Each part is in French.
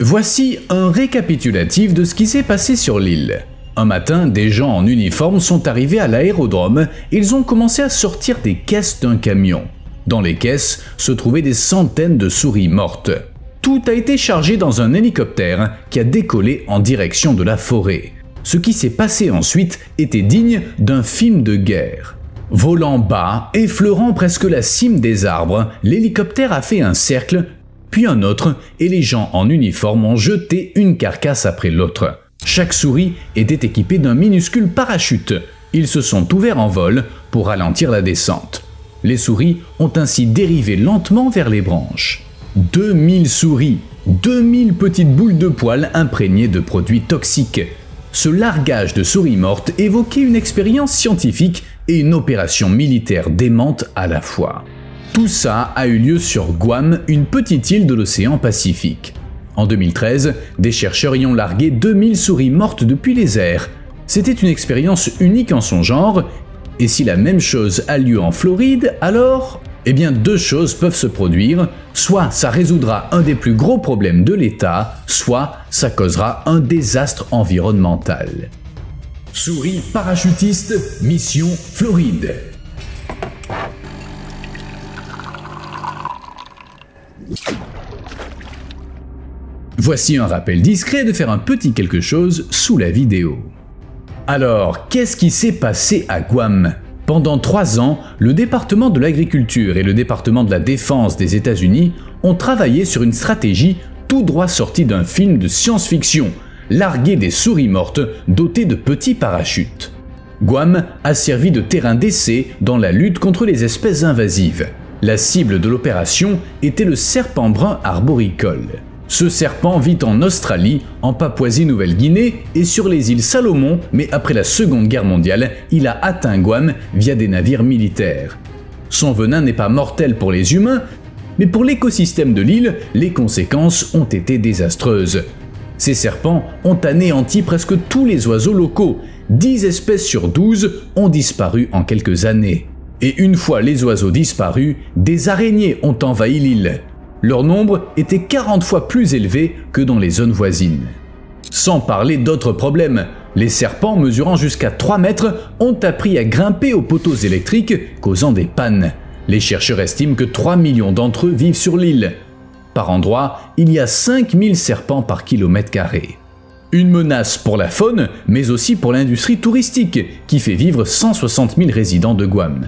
Voici un récapitulatif de ce qui s'est passé sur l'île. Un matin, des gens en uniforme sont arrivés à l'aérodrome et ils ont commencé à sortir des caisses d'un camion. Dans les caisses se trouvaient des centaines de souris mortes. Tout a été chargé dans un hélicoptère qui a décollé en direction de la forêt. Ce qui s'est passé ensuite était digne d'un film de guerre. Volant bas, effleurant presque la cime des arbres, l'hélicoptère a fait un cercle, puis un autre, et les gens en uniforme ont jeté une carcasse après l'autre. Chaque souris était équipée d'un minuscule parachute. Ils se sont ouverts en vol pour ralentir la descente. Les souris ont ainsi dérivé lentement vers les branches. 2000 souris, 2000 petites boules de poils imprégnées de produits toxiques. Ce largage de souris mortes évoquait une expérience scientifique et une opération militaire démente à la fois. Tout ça a eu lieu sur Guam, une petite île de l'océan Pacifique. En 2013, des chercheurs y ont largué 2000 souris mortes depuis les airs. C'était une expérience unique en son genre, et si la même chose a lieu en Floride, alors, deux choses peuvent se produire, soit ça résoudra un des plus gros problèmes de l'État, soit ça causera un désastre environnemental. Souris parachutiste, mission Floride. Voici un rappel discret de faire un petit quelque chose sous la vidéo. Alors, qu'est-ce qui s'est passé à Guam? Pendant 3 ans, le département de l'agriculture et le département de la défense des États-Unis ont travaillé sur une stratégie tout droit sortie d'un film de science-fiction, larguer des souris mortes dotées de petits parachutes. Guam a servi de terrain d'essai dans la lutte contre les espèces invasives. La cible de l'opération était le serpent brun arboricole. Ce serpent vit en Australie, en Papouasie-Nouvelle-Guinée et sur les îles Salomon, mais après la Seconde Guerre mondiale, il a atteint Guam via des navires militaires. Son venin n'est pas mortel pour les humains, mais pour l'écosystème de l'île, les conséquences ont été désastreuses. Ces serpents ont anéanti presque tous les oiseaux locaux. 10 espèces sur 12 ont disparu en quelques années. Et une fois les oiseaux disparus, des araignées ont envahi l'île. Leur nombre était 40 fois plus élevé que dans les zones voisines. Sans parler d'autres problèmes, les serpents mesurant jusqu'à 3 mètres ont appris à grimper aux poteaux électriques, causant des pannes. Les chercheurs estiment que 3 millions d'entre eux vivent sur l'île. Par endroit, il y a 5000 serpents par kilomètre carré. Une menace pour la faune, mais aussi pour l'industrie touristique, qui fait vivre 160 000 résidents de Guam.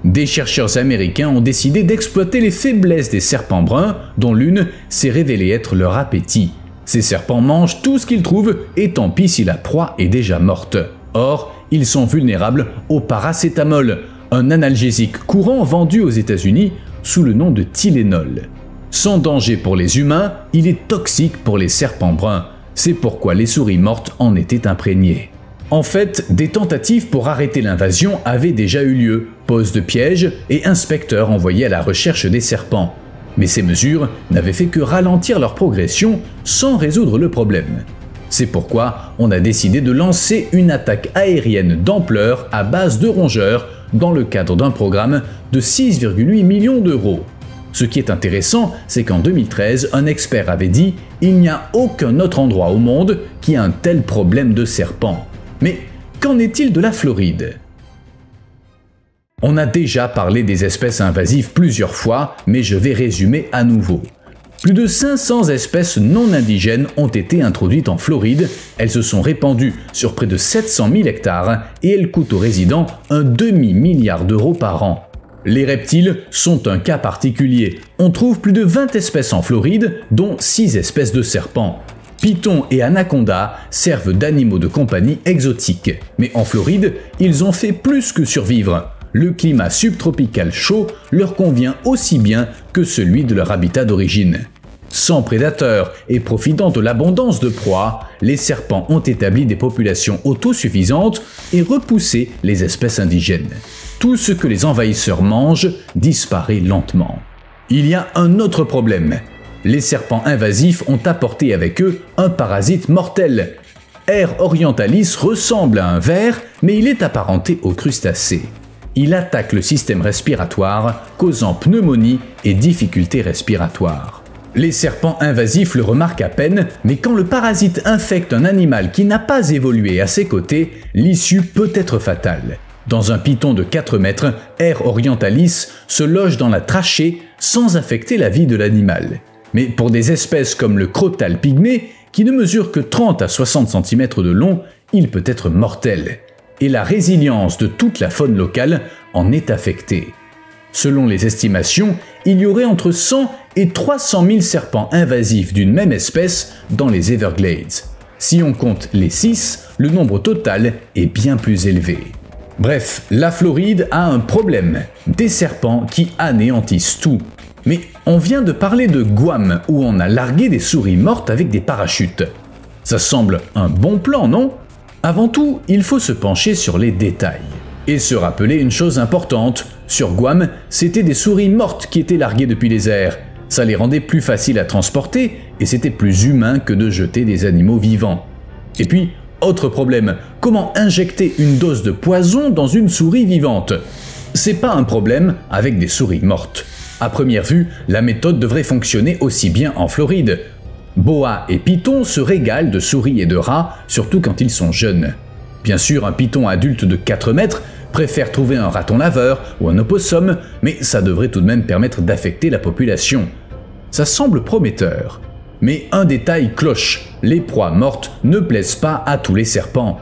Des chercheurs américains ont décidé d'exploiter les faiblesses des serpents bruns, dont l'une s'est révélée être leur appétit. Ces serpents mangent tout ce qu'ils trouvent, et tant pis si la proie est déjà morte. Or, ils sont vulnérables au paracétamol, un analgésique courant vendu aux États-Unis sous le nom de Tylenol. Sans danger pour les humains, il est toxique pour les serpents bruns. C'est pourquoi les souris mortes en étaient imprégnées. En fait, des tentatives pour arrêter l'invasion avaient déjà eu lieu, pose de pièges et inspecteurs envoyés à la recherche des serpents. Mais ces mesures n'avaient fait que ralentir leur progression sans résoudre le problème. C'est pourquoi on a décidé de lancer une attaque aérienne d'ampleur à base de rongeurs dans le cadre d'un programme de 6,8 millions d'euros. Ce qui est intéressant, c'est qu'en 2013, un expert avait dit « Il n'y a aucun autre endroit au monde qui a un tel problème de serpents ». Mais qu'en est-il de la Floride? On a déjà parlé des espèces invasives plusieurs fois, mais je vais résumer à nouveau. Plus de 500 espèces non indigènes ont été introduites en Floride, elles se sont répandues sur près de 700 000 hectares et elles coûtent aux résidents un demi-milliard d'euros par an. Les reptiles sont un cas particulier. On trouve plus de 20 espèces en Floride, dont 6 espèces de serpents. Pythons et anacondas servent d'animaux de compagnie exotiques. Mais en Floride, ils ont fait plus que survivre. Le climat subtropical chaud leur convient aussi bien que celui de leur habitat d'origine. Sans prédateurs et profitant de l'abondance de proies, les serpents ont établi des populations autosuffisantes et repoussé les espèces indigènes. Tout ce que les envahisseurs mangent disparaît lentement. Il y a un autre problème. Les serpents invasifs ont apporté avec eux un parasite mortel. R. orientalis ressemble à un ver, mais il est apparenté aux crustacés. Il attaque le système respiratoire, causant pneumonie et difficultés respiratoires. Les serpents invasifs le remarquent à peine, mais quand le parasite infecte un animal qui n'a pas évolué à ses côtés, l'issue peut être fatale. Dans un python de 4 mètres, R. orientalis se loge dans la trachée sans affecter la vie de l'animal. Mais pour des espèces comme le crotal pygmée, qui ne mesure que 30 à 60 cm de long, il peut être mortel. Et la résilience de toute la faune locale en est affectée. Selon les estimations, il y aurait entre 100 et 300 000 serpents invasifs d'une même espèce dans les Everglades. Si on compte les 6, le nombre total est bien plus élevé. Bref, la Floride a un problème, des serpents qui anéantissent tout. Mais on vient de parler de Guam, où on a largué des souris mortes avec des parachutes. Ça semble un bon plan, non? Avant tout, il faut se pencher sur les détails. Et se rappeler une chose importante, sur Guam, c'était des souris mortes qui étaient larguées depuis les airs. Ça les rendait plus faciles à transporter et c'était plus humain que de jeter des animaux vivants. Et puis, autre problème, comment injecter une dose de poison dans une souris vivante? C'est pas un problème avec des souris mortes. À première vue, la méthode devrait fonctionner aussi bien en Floride. Boas et pythons se régalent de souris et de rats, surtout quand ils sont jeunes. Bien sûr, un python adulte de 4 mètres préfère trouver un raton laveur ou un opossum, mais ça devrait tout de même permettre d'affecter la population. Ça semble prometteur. Mais un détail cloche, les proies mortes ne plaisent pas à tous les serpents.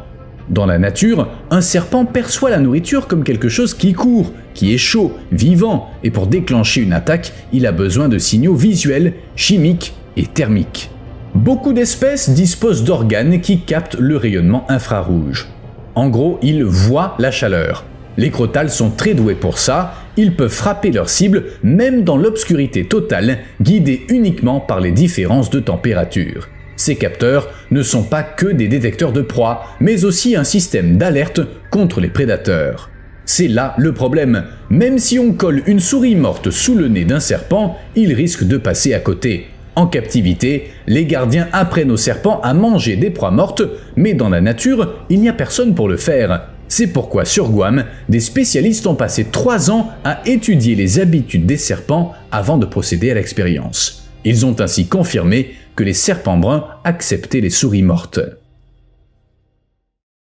Dans la nature, un serpent perçoit la nourriture comme quelque chose qui court, qui est chaud, vivant, et pour déclencher une attaque, il a besoin de signaux visuels, chimiques et thermiques. Beaucoup d'espèces disposent d'organes qui captent le rayonnement infrarouge. En gros, ils voient la chaleur. Les crotales sont très doués pour ça, ils peuvent frapper leur cible même dans l'obscurité totale, guidés uniquement par les différences de température. Ces capteurs ne sont pas que des détecteurs de proie, mais aussi un système d'alerte contre les prédateurs. C'est là le problème. Même si on colle une souris morte sous le nez d'un serpent, il risque de passer à côté. En captivité, les gardiens apprennent aux serpents à manger des proies mortes, mais dans la nature, il n'y a personne pour le faire. C'est pourquoi sur Guam, des spécialistes ont passé 3 ans à étudier les habitudes des serpents avant de procéder à l'expérience. Ils ont ainsi confirmé que les serpents bruns acceptaient les souris mortes.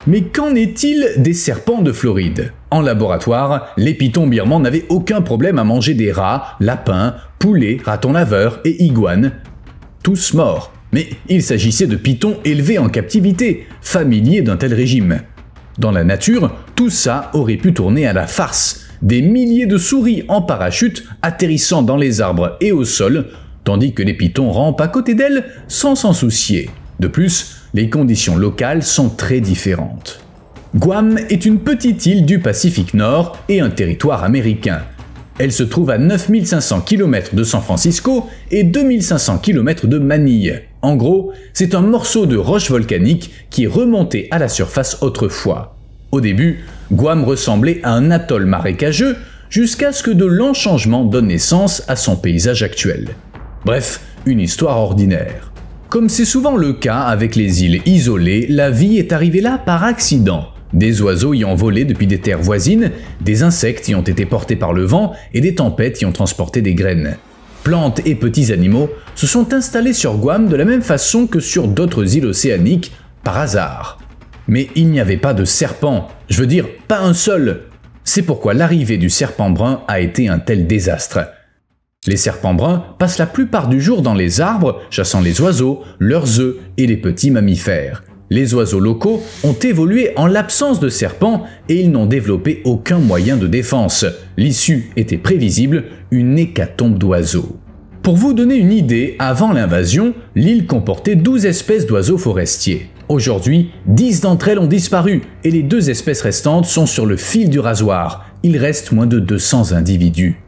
Mais qu'en est-il des serpents de Floride? En laboratoire, les pythons birmans n'avaient aucun problème à manger des rats, lapins, poulets, ratons laveurs et iguanes. Tous morts. Mais il s'agissait de pythons élevés en captivité, familiers d'un tel régime. Dans la nature, tout ça aurait pu tourner à la farce. Des milliers de souris en parachute atterrissant dans les arbres et au sol, tandis que les pythons rampent à côté d'elles sans s'en soucier. De plus, les conditions locales sont très différentes. Guam est une petite île du Pacifique Nord et un territoire américain. Elle se trouve à 9500 km de San Francisco et 2500 km de Manille. En gros, c'est un morceau de roche volcanique qui est remonté à la surface autrefois. Au début, Guam ressemblait à un atoll marécageux jusqu'à ce que de lents changements donnent naissance à son paysage actuel. Bref, une histoire ordinaire. Comme c'est souvent le cas avec les îles isolées, la vie est arrivée là par accident. Des oiseaux y ont volé depuis des terres voisines, des insectes y ont été portés par le vent et des tempêtes y ont transporté des graines. Plantes et petits animaux se sont installés sur Guam de la même façon que sur d'autres îles océaniques, par hasard. Mais il n'y avait pas de serpent, je veux dire pas un seul. C'est pourquoi l'arrivée du serpent brun a été un tel désastre. Les serpents bruns passent la plupart du jour dans les arbres, chassant les oiseaux, leurs œufs et les petits mammifères. Les oiseaux locaux ont évolué en l'absence de serpents et ils n'ont développé aucun moyen de défense. L'issue était prévisible, une hécatombe d'oiseaux. Pour vous donner une idée, avant l'invasion, l'île comportait 12 espèces d'oiseaux forestiers. Aujourd'hui, 10 d'entre elles ont disparu et les 2 espèces restantes sont sur le fil du rasoir. Il reste moins de 200 individus.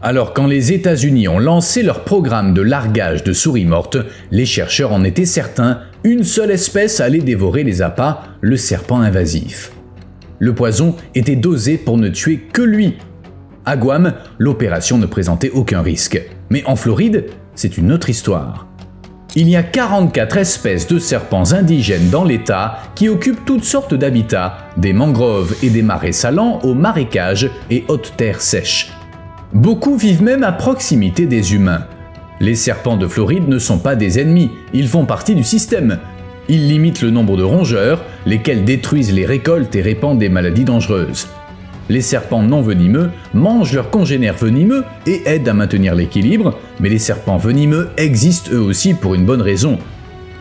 Alors quand les États-Unis ont lancé leur programme de largage de souris mortes, les chercheurs en étaient certains, une seule espèce allait dévorer les appâts, le serpent invasif. Le poison était dosé pour ne tuer que lui. À Guam, l'opération ne présentait aucun risque. Mais en Floride, c'est une autre histoire. Il y a 44 espèces de serpents indigènes dans l'État qui occupent toutes sortes d'habitats, des mangroves et des marais salants aux marécages et hautes terres sèches. Beaucoup vivent même à proximité des humains. Les serpents de Floride ne sont pas des ennemis, ils font partie du système. Ils limitent le nombre de rongeurs, lesquels détruisent les récoltes et répandent des maladies dangereuses. Les serpents non venimeux mangent leurs congénères venimeux et aident à maintenir l'équilibre, mais les serpents venimeux existent eux aussi pour une bonne raison.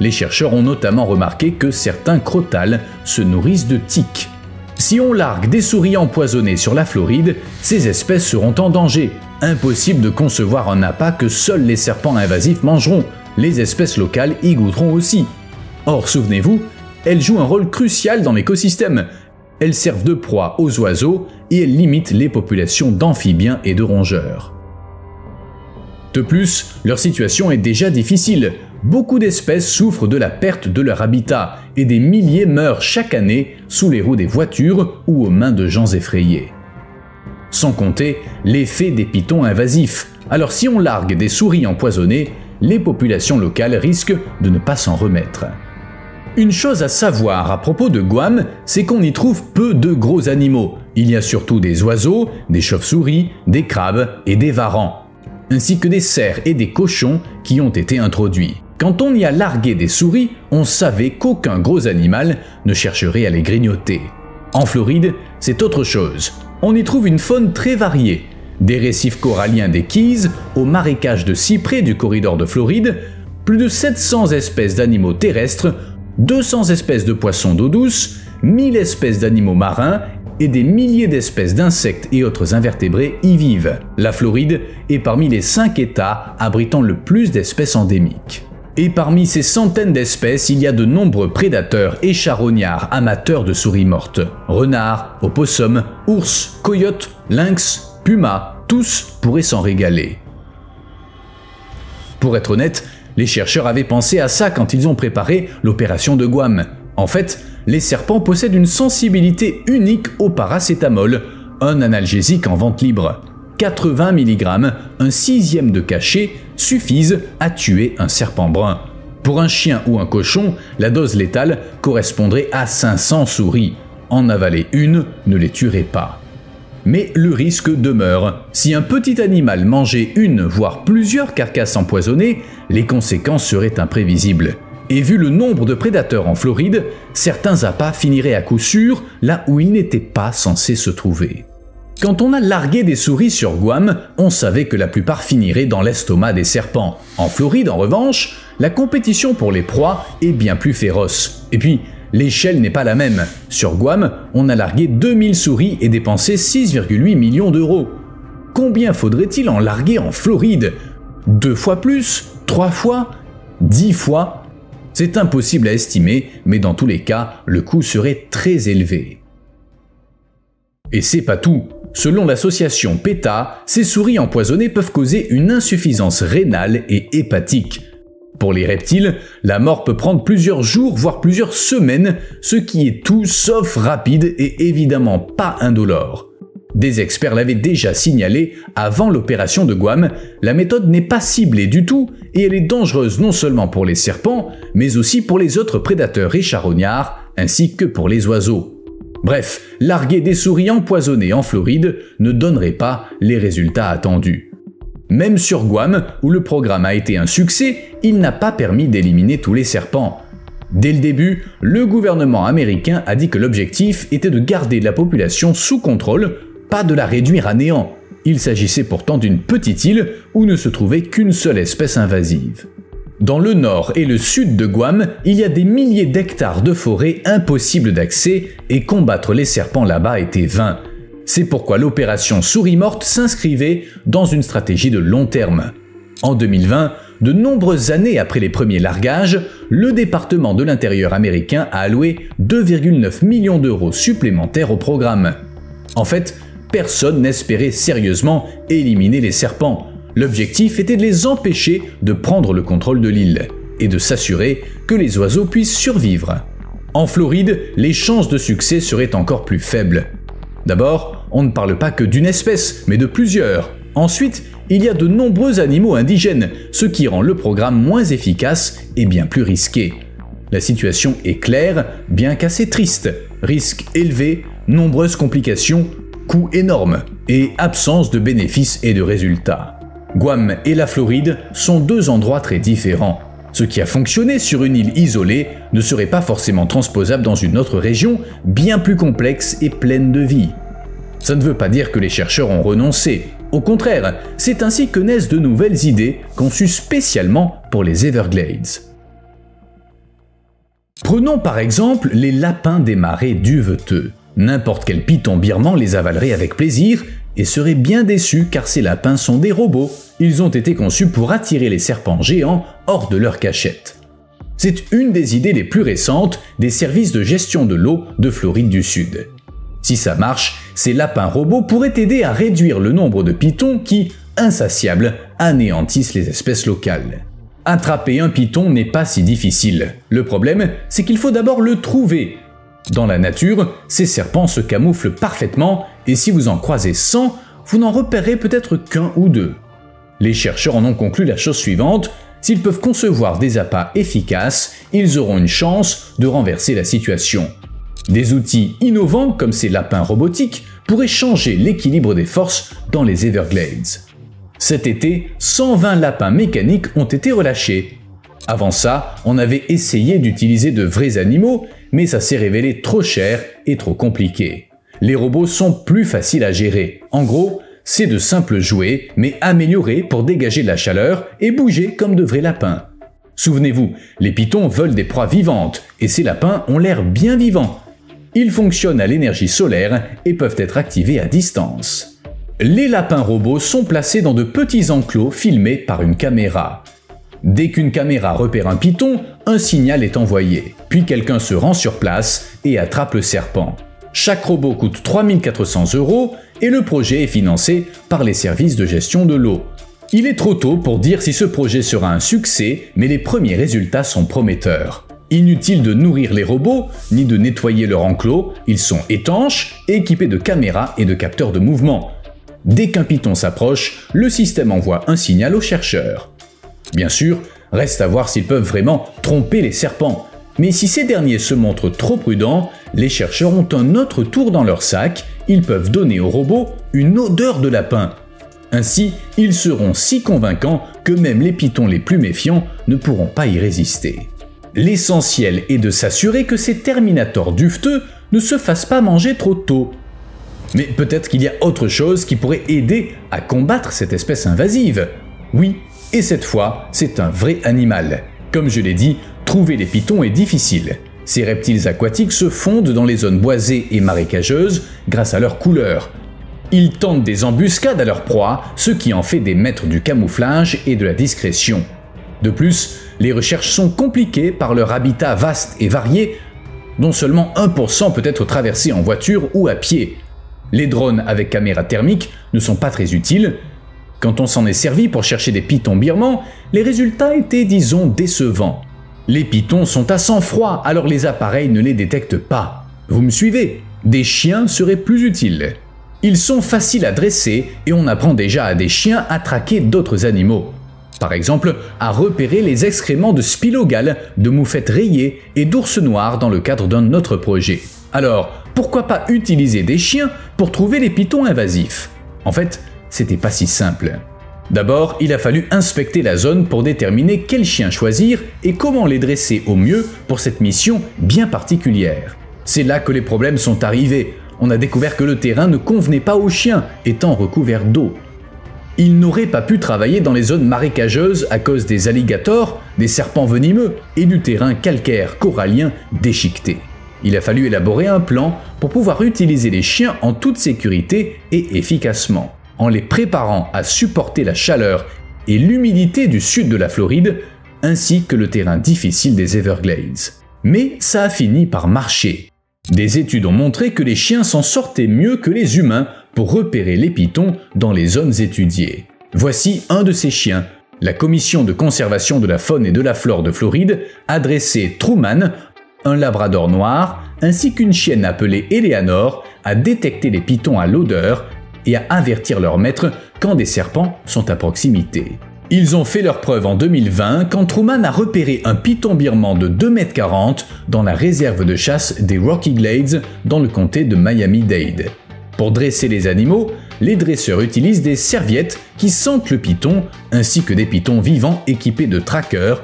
Les chercheurs ont notamment remarqué que certains crotales se nourrissent de tiques. Si on largue des souris empoisonnées sur la Floride, ces espèces seront en danger. Impossible de concevoir un appât que seuls les serpents invasifs mangeront. Les espèces locales y goûteront aussi. Or, souvenez-vous, elles jouent un rôle crucial dans l'écosystème. Elles servent de proie aux oiseaux et elles limitent les populations d'amphibiens et de rongeurs. De plus, leur situation est déjà difficile. Beaucoup d'espèces souffrent de la perte de leur habitat et des milliers meurent chaque année sous les roues des voitures ou aux mains de gens effrayés. Sans compter l'effet des pitons invasifs. Alors si on largue des souris empoisonnées, les populations locales risquent de ne pas s'en remettre. Une chose à savoir à propos de Guam, c'est qu'on y trouve peu de gros animaux. Il y a surtout des oiseaux, des chauves-souris, des crabes et des varans, ainsi que des cerfs et des cochons qui ont été introduits. Quand on y a largué des souris, on savait qu'aucun gros animal ne chercherait à les grignoter. En Floride, c'est autre chose. On y trouve une faune très variée. Des récifs coralliens des Keys aux marécages de cyprès du corridor de Floride, plus de 700 espèces d'animaux terrestres, 200 espèces de poissons d'eau douce, 1000 espèces d'animaux marins et des milliers d'espèces d'insectes et autres invertébrés y vivent. La Floride est parmi les 5 États abritant le plus d'espèces endémiques. Et parmi ces centaines d'espèces, il y a de nombreux prédateurs et charognards amateurs de souris mortes. Renards, opossums, ours, coyotes, lynx, pumas, tous pourraient s'en régaler. Pour être honnête, les chercheurs avaient pensé à ça quand ils ont préparé l'opération de Guam. En fait, les serpents possèdent une sensibilité unique au paracétamol, un analgésique en vente libre. 80 mg, un sixième de cachet, suffisent à tuer un serpent brun. Pour un chien ou un cochon, la dose létale correspondrait à 500 souris. En avaler une ne les tuerait pas. Mais le risque demeure. Si un petit animal mangeait une, voire plusieurs carcasses empoisonnées, les conséquences seraient imprévisibles. Et vu le nombre de prédateurs en Floride, certains appâts finiraient à coup sûr là où ils n'étaient pas censés se trouver. Quand on a largué des souris sur Guam, on savait que la plupart finiraient dans l'estomac des serpents. En Floride, en revanche, la compétition pour les proies est bien plus féroce. Et puis, l'échelle n'est pas la même. Sur Guam, on a largué 2000 souris et dépensé 6,8 millions d'euros. Combien faudrait-il en larguer en Floride? 2 fois plus? 3 fois? 10 fois? C'est impossible à estimer, mais dans tous les cas, le coût serait très élevé. Et c'est pas tout. Selon l'association PETA, ces souris empoisonnées peuvent causer une insuffisance rénale et hépatique. Pour les reptiles, la mort peut prendre plusieurs jours, voire plusieurs semaines, ce qui est tout sauf rapide et évidemment pas indolore. Des experts l'avaient déjà signalé avant l'opération de Guam, la méthode n'est pas ciblée du tout et elle est dangereuse non seulement pour les serpents, mais aussi pour les autres prédateurs et charognards, ainsi que pour les oiseaux. Bref, larguer des souris empoisonnées en Floride ne donnerait pas les résultats attendus. Même sur Guam, où le programme a été un succès, il n'a pas permis d'éliminer tous les serpents. Dès le début, le gouvernement américain a dit que l'objectif était de garder la population sous contrôle, pas de la réduire à néant. Il s'agissait pourtant d'une petite île où ne se trouvait qu'une seule espèce invasive. Dans le nord et le sud de Guam, il y a des milliers d'hectares de forêts impossibles d'accès et combattre les serpents là-bas était vain. C'est pourquoi l'opération Souris Morte s'inscrivait dans une stratégie de long terme. En 2020, de nombreuses années après les premiers largages, le département de l'Intérieur américain a alloué 2,9 millions d'euros supplémentaires au programme. En fait, personne n'espérait sérieusement éliminer les serpents. L'objectif était de les empêcher de prendre le contrôle de l'île et de s'assurer que les oiseaux puissent survivre. En Floride, les chances de succès seraient encore plus faibles. D'abord, on ne parle pas que d'une espèce, mais de plusieurs. Ensuite, il y a de nombreux animaux indigènes, ce qui rend le programme moins efficace et bien plus risqué. La situation est claire, bien qu'assez triste. Risque élevé, nombreuses complications, coûts énormes et absence de bénéfices et de résultats. Guam et la Floride sont deux endroits très différents. Ce qui a fonctionné sur une île isolée ne serait pas forcément transposable dans une autre région bien plus complexe et pleine de vie. Ça ne veut pas dire que les chercheurs ont renoncé. Au contraire, c'est ainsi que naissent de nouvelles idées conçues spécialement pour les Everglades. Prenons par exemple les lapins des marais duveteux. N'importe quel python birman les avalerait avec plaisir et serait bien déçu car ces lapins sont des robots. Ils ont été conçus pour attirer les serpents géants hors de leur cachette. C'est une des idées les plus récentes des services de gestion de l'eau de Floride du Sud. Si ça marche, ces lapins robots pourraient aider à réduire le nombre de pythons qui, insatiables, anéantissent les espèces locales. Attraper un python n'est pas si difficile. Le problème, c'est qu'il faut d'abord le trouver. Dans la nature, ces serpents se camouflent parfaitement et si vous en croisez 100, vous n'en repérez peut-être qu'un ou deux. Les chercheurs en ont conclu la chose suivante: s'ils peuvent concevoir des appâts efficaces, ils auront une chance de renverser la situation. Des outils innovants comme ces lapins robotiques pourraient changer l'équilibre des forces dans les Everglades. Cet été, 120 lapins mécaniques ont été relâchés. Avant ça, on avait essayé d'utiliser de vrais animaux, mais ça s'est révélé trop cher et trop compliqué. Les robots sont plus faciles à gérer. En gros, c'est de simples jouets, mais améliorés pour dégager de la chaleur et bouger comme de vrais lapins. Souvenez-vous, les pythons veulent des proies vivantes, et ces lapins ont l'air bien vivants. Ils fonctionnent à l'énergie solaire et peuvent être activés à distance. Les lapins robots sont placés dans de petits enclos filmés par une caméra. Dès qu'une caméra repère un python, un signal est envoyé. Puis quelqu'un se rend sur place et attrape le serpent. Chaque robot coûte 3 400 € et le projet est financé par les services de gestion de l'eau. Il est trop tôt pour dire si ce projet sera un succès, mais les premiers résultats sont prometteurs. Inutile de nourrir les robots, ni de nettoyer leur enclos, ils sont étanches et équipés de caméras et de capteurs de mouvement. Dès qu'un python s'approche, le système envoie un signal aux chercheurs. Bien sûr, reste à voir s'ils peuvent vraiment tromper les serpents. Mais si ces derniers se montrent trop prudents, les chercheurs ont un autre tour dans leur sac, ils peuvent donner aux robots une odeur de lapin. Ainsi, ils seront si convaincants que même les pythons les plus méfiants ne pourront pas y résister. L'essentiel est de s'assurer que ces terminators duveteux ne se fassent pas manger trop tôt. Mais peut-être qu'il y a autre chose qui pourrait aider à combattre cette espèce invasive. Oui, et cette fois, c'est un vrai animal. Comme je l'ai dit, trouver les pythons est difficile. Ces reptiles aquatiques se fondent dans les zones boisées et marécageuses grâce à leur couleur. Ils tentent des embuscades à leur proie, ce qui en fait des maîtres du camouflage et de la discrétion. De plus, les recherches sont compliquées par leur habitat vaste et varié, dont seulement 1% peut être traversé en voiture ou à pied. Les drones avec caméra thermique ne sont pas très utiles. Quand on s'en est servi pour chercher des pythons birmans, les résultats étaient, disons, décevants. Les pythons sont à sang froid, alors les appareils ne les détectent pas. Vous me suivez? Des chiens seraient plus utiles. Ils sont faciles à dresser et on apprend déjà à des chiens à traquer d'autres animaux. Par exemple, à repérer les excréments de spilogales, de moufettes rayées et d'ours noirs dans le cadre d'un autre projet. Alors, pourquoi pas utiliser des chiens pour trouver les pythons invasifs? En fait, c'était pas si simple. D'abord, il a fallu inspecter la zone pour déterminer quels chiens choisir et comment les dresser au mieux pour cette mission bien particulière. C'est là que les problèmes sont arrivés. On a découvert que le terrain ne convenait pas aux chiens, étant recouvert d'eau. Ils n'auraient pas pu travailler dans les zones marécageuses à cause des alligators, des serpents venimeux et du terrain calcaire corallien déchiqueté. Il a fallu élaborer un plan pour pouvoir utiliser les chiens en toute sécurité et efficacement, en les préparant à supporter la chaleur et l'humidité du sud de la Floride, ainsi que le terrain difficile des Everglades. Mais ça a fini par marcher. Des études ont montré que les chiens s'en sortaient mieux que les humains pour repérer les pythons dans les zones étudiées. Voici un de ces chiens. La Commission de conservation de la faune et de la flore de Floride a dressé Truman, un labrador noir, ainsi qu'une chienne appelée Eleanor, à détecter les pythons à l'odeur et à avertir leur maître quand des serpents sont à proximité. Ils ont fait leur preuve en 2020 quand Truman a repéré un python birman de 2,40 m dans la réserve de chasse des Rocky Glades dans le comté de Miami-Dade. Pour dresser les animaux, les dresseurs utilisent des serviettes qui sentent le python, ainsi que des pythons vivants équipés de trackers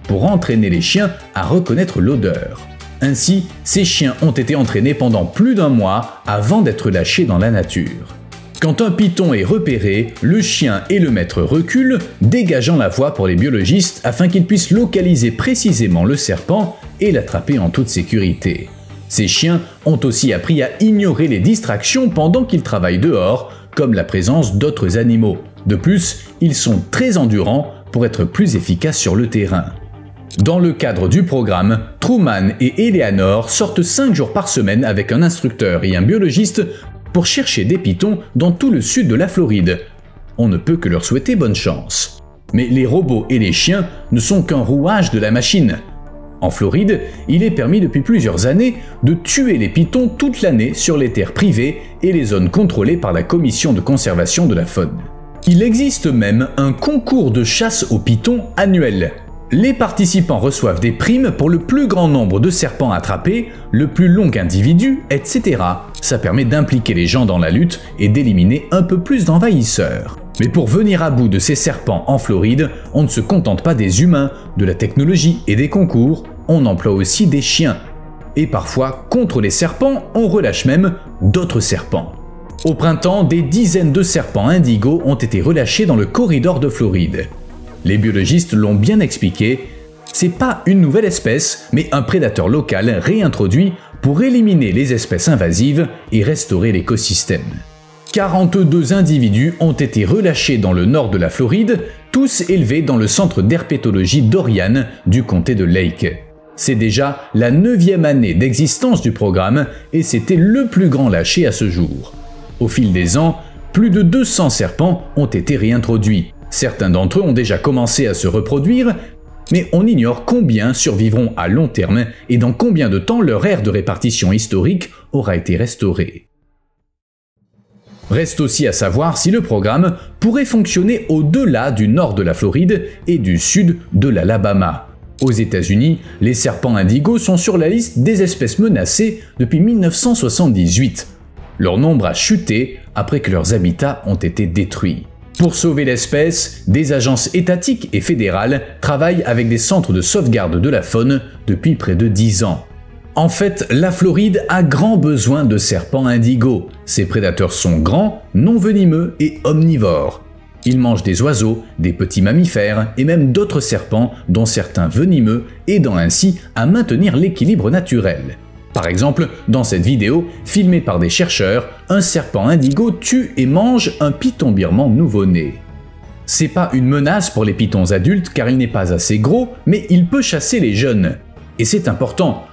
pour entraîner les chiens à reconnaître l'odeur. Ainsi, ces chiens ont été entraînés pendant plus d'1 mois avant d'être lâchés dans la nature. Quand un python est repéré, le chien et le maître reculent, dégageant la voie pour les biologistes afin qu'ils puissent localiser précisément le serpent et l'attraper en toute sécurité. Ces chiens ont aussi appris à ignorer les distractions pendant qu'ils travaillent dehors, comme la présence d'autres animaux. De plus, ils sont très endurants pour être plus efficaces sur le terrain. Dans le cadre du programme, Truman et Eleanor sortent 5 jours par semaine avec un instructeur et un biologiste pour chercher des pythons dans tout le sud de la Floride. On ne peut que leur souhaiter bonne chance. Mais les robots et les chiens ne sont qu'un rouage de la machine. En Floride, il est permis depuis plusieurs années de tuer les pythons toute l'année sur les terres privées et les zones contrôlées par la Commission de conservation de la faune. Il existe même un concours de chasse aux pythons annuel. Les participants reçoivent des primes pour le plus grand nombre de serpents attrapés, le plus long individu, etc. Ça permet d'impliquer les gens dans la lutte et d'éliminer un peu plus d'envahisseurs. Mais pour venir à bout de ces serpents en Floride, on ne se contente pas des humains, de la technologie et des concours, on emploie aussi des chiens. Et parfois, contre les serpents, on relâche même d'autres serpents. Au printemps, des dizaines de serpents indigos ont été relâchés dans le corridor de Floride. Les biologistes l'ont bien expliqué, c'est pas une nouvelle espèce, mais un prédateur local réintroduit pour éliminer les espèces invasives et restaurer l'écosystème. 42 individus ont été relâchés dans le nord de la Floride, tous élevés dans le centre d'herpétologie d'Oriane du comté de Lake. C'est déjà la 9e année d'existence du programme et c'était le plus grand lâché à ce jour. Au fil des ans, plus de 200 serpents ont été réintroduits. Certains d'entre eux ont déjà commencé à se reproduire, mais on ignore combien survivront à long terme et dans combien de temps leur aire de répartition historique aura été restaurée. Reste aussi à savoir si le programme pourrait fonctionner au-delà du nord de la Floride et du sud de l'Alabama. Aux États-Unis, les serpents indigos sont sur la liste des espèces menacées depuis 1978. Leur nombre a chuté après que leurs habitats ont été détruits. Pour sauver l'espèce, des agences étatiques et fédérales travaillent avec des centres de sauvegarde de la faune depuis près de 10 ans. En fait, la Floride a grand besoin de serpents indigos. Ces prédateurs sont grands, non venimeux et omnivores. Ils mangent des oiseaux, des petits mammifères et même d'autres serpents, dont certains venimeux, aidant ainsi à maintenir l'équilibre naturel. Par exemple, dans cette vidéo, filmée par des chercheurs, un serpent indigo tue et mange un python birman nouveau-né. C'est pas une menace pour les pythons adultes car il n'est pas assez gros, mais il peut chasser les jeunes. Et c'est important.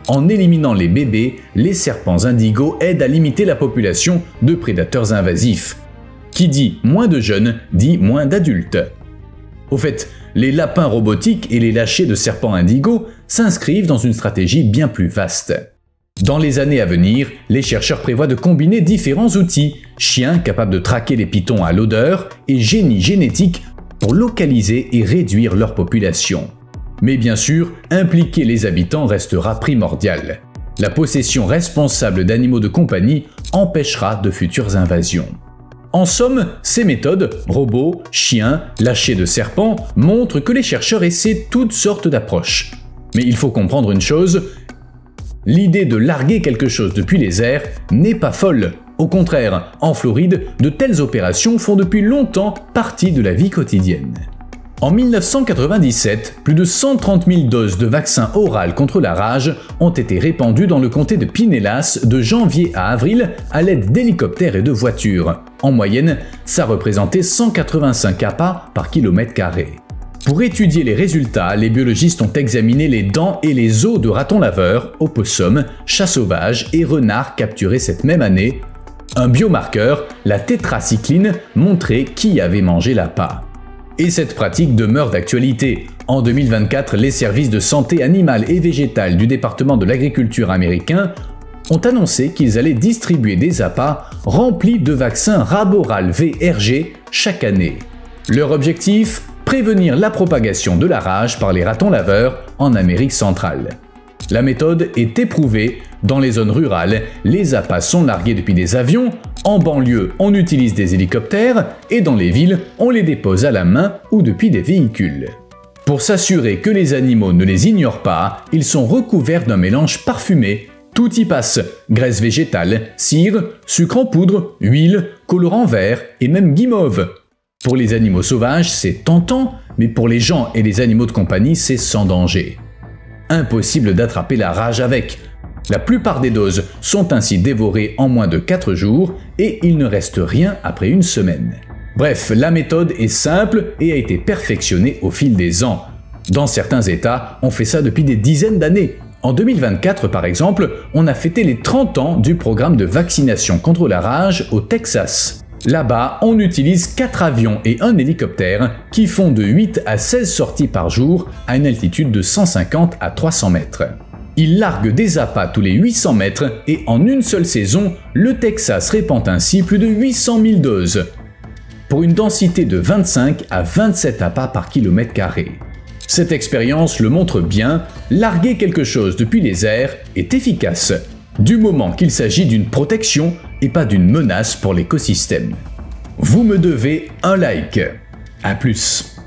En éliminant les bébés, les serpents indigos aident à limiter la population de prédateurs invasifs. Qui dit moins de jeunes, dit moins d'adultes. Au fait, les lapins robotiques et les lâchers de serpents indigos s'inscrivent dans une stratégie bien plus vaste. Dans les années à venir, les chercheurs prévoient de combiner différents outils, chiens capables de traquer les pythons à l'odeur et génie génétique pour localiser et réduire leur population. Mais bien sûr, impliquer les habitants restera primordial. La possession responsable d'animaux de compagnie empêchera de futures invasions. En somme, ces méthodes, robots, chiens, lâchers de serpents, montrent que les chercheurs essaient toutes sortes d'approches. Mais il faut comprendre une chose, l'idée de larguer quelque chose depuis les airs n'est pas folle. Au contraire, en Floride, de telles opérations font depuis longtemps partie de la vie quotidienne. En 1997, plus de 130 000 doses de vaccin oral contre la rage ont été répandues dans le comté de Pinellas de janvier à avril à l'aide d'hélicoptères et de voitures. En moyenne, ça représentait 185 appâts par kilomètre carré. Pour étudier les résultats, les biologistes ont examiné les dents et les os de ratons laveurs, opossums, chats sauvages et renards capturés cette même année. Un biomarqueur, la tétracycline, montrait qui avait mangé l'appât. Et cette pratique demeure d'actualité. En 2024, les services de santé animale et végétale du département de l'agriculture américain ont annoncé qu'ils allaient distribuer des appâts remplis de vaccins Raboral VRG chaque année. Leur objectif ? Prévenir la propagation de la rage par les ratons laveurs en Amérique centrale. La méthode est éprouvée, Dans les zones rurales, les appâts sont largués depuis des avions, en banlieue, on utilise des hélicoptères, et dans les villes, on les dépose à la main ou depuis des véhicules. Pour s'assurer que les animaux ne les ignorent pas, ils sont recouverts d'un mélange parfumé. Tout y passe, graisse végétale, cire, sucre en poudre, huile, colorant vert et même guimauve. Pour les animaux sauvages, c'est tentant, mais pour les gens et les animaux de compagnie, c'est sans danger. Impossible d'attraper la rage avec. La plupart des doses sont ainsi dévorées en moins de 4 jours et il ne reste rien après une semaine. Bref, la méthode est simple et a été perfectionnée au fil des ans. Dans certains États, on fait ça depuis des dizaines d'années. En 2024, par exemple, on a fêté les 30 ans du programme de vaccination contre la rage au Texas. Là-bas, on utilise 4 avions et un hélicoptère qui font de 8 à 16 sorties par jour à une altitude de 150 à 300 mètres. Ils larguent des appâts tous les 800 mètres et en une seule saison, le Texas répand ainsi plus de 800 000 doses, pour une densité de 25 à 27 appâts par kilomètre carré. Cette expérience le montre bien, larguer quelque chose depuis les airs est efficace, du moment qu'il s'agit d'une protection et pas d'une menace pour l'écosystème. Vous me devez un like. À plus.